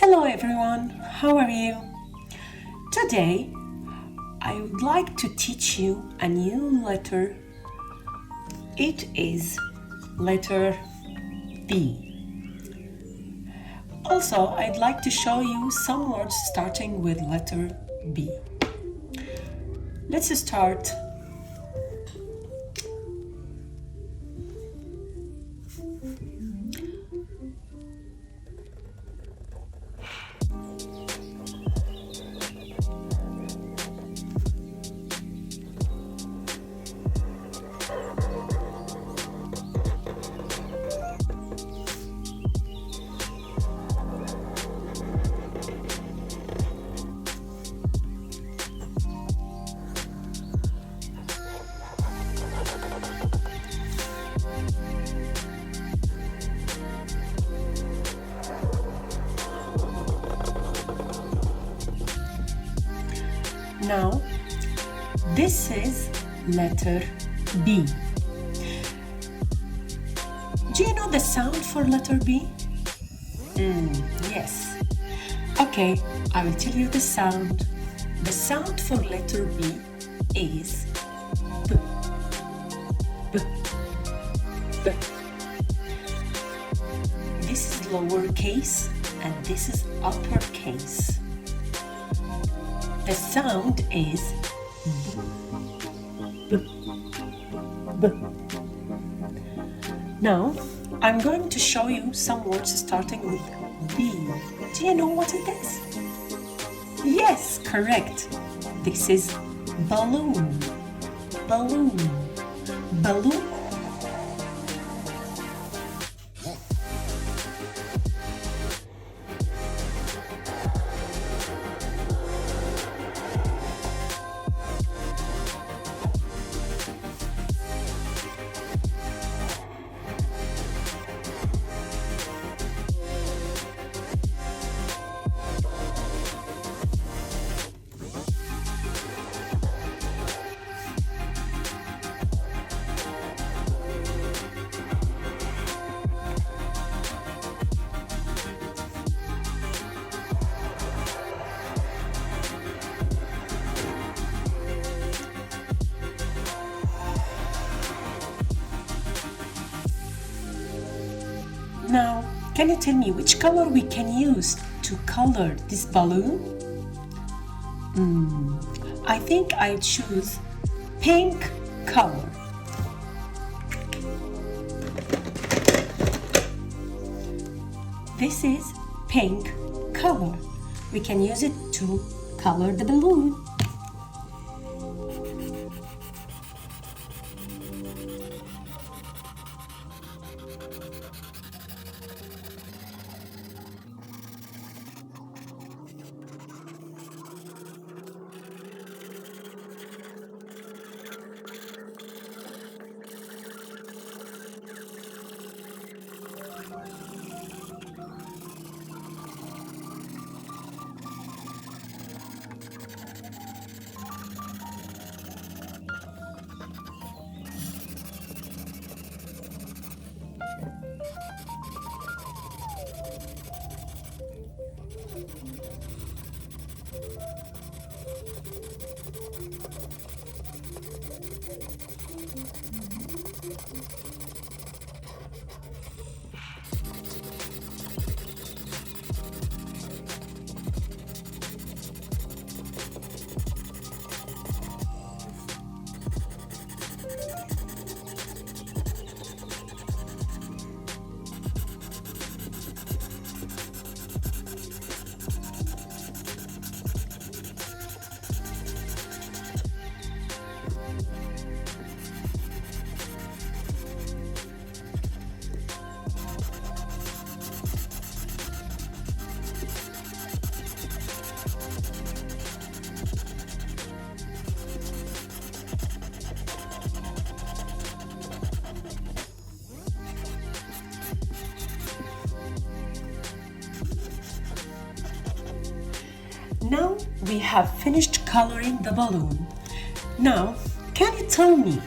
Hello everyone, how are you? Today, I would like to teach you a new letter. It is letter B. Also, I'd like to show you some words starting with letter B. Let's start. Now, this is letter B. Do you know the sound for letter B? Yes. Okay, I will tell you the sound. The sound for letter B is B. B. B. This is lowercase and this is uppercase. The sound is B. B. Now, I'm going to show you some words starting with B. Do you know what it is? Yes, correct. This is balloon. Balloon. Balloon. Now, can you tell me which color we can use to color this balloon? I think I choose pink color. This is pink color. We can use it to color the balloon. Now we have finished coloring the balloon. Now, can you tell me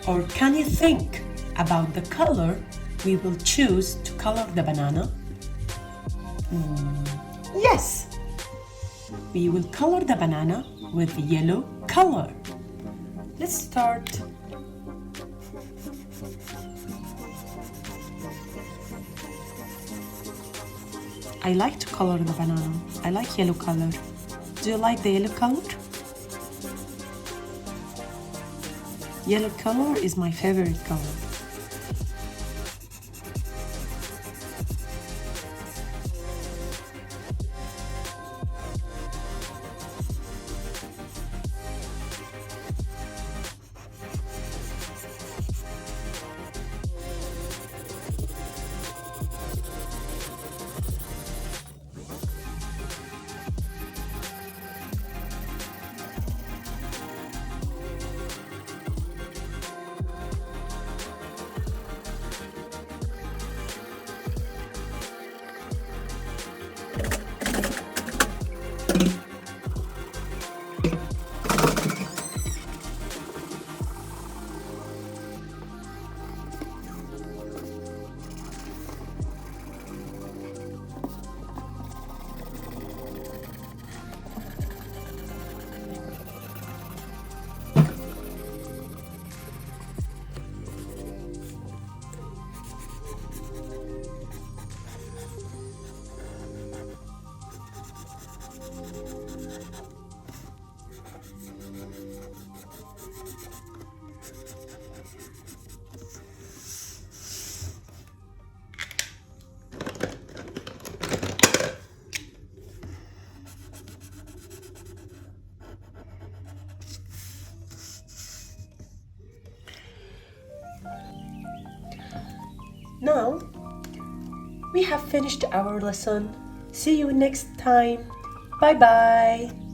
or can you think about the color we will choose to color the banana? Yes. We will color the banana with yellow color. Let's start. I like to color the banana. I like yellow color. Do you like the yellow color? Yellow color is my favorite color. Now, we have finished our lesson. See you next time. Bye bye.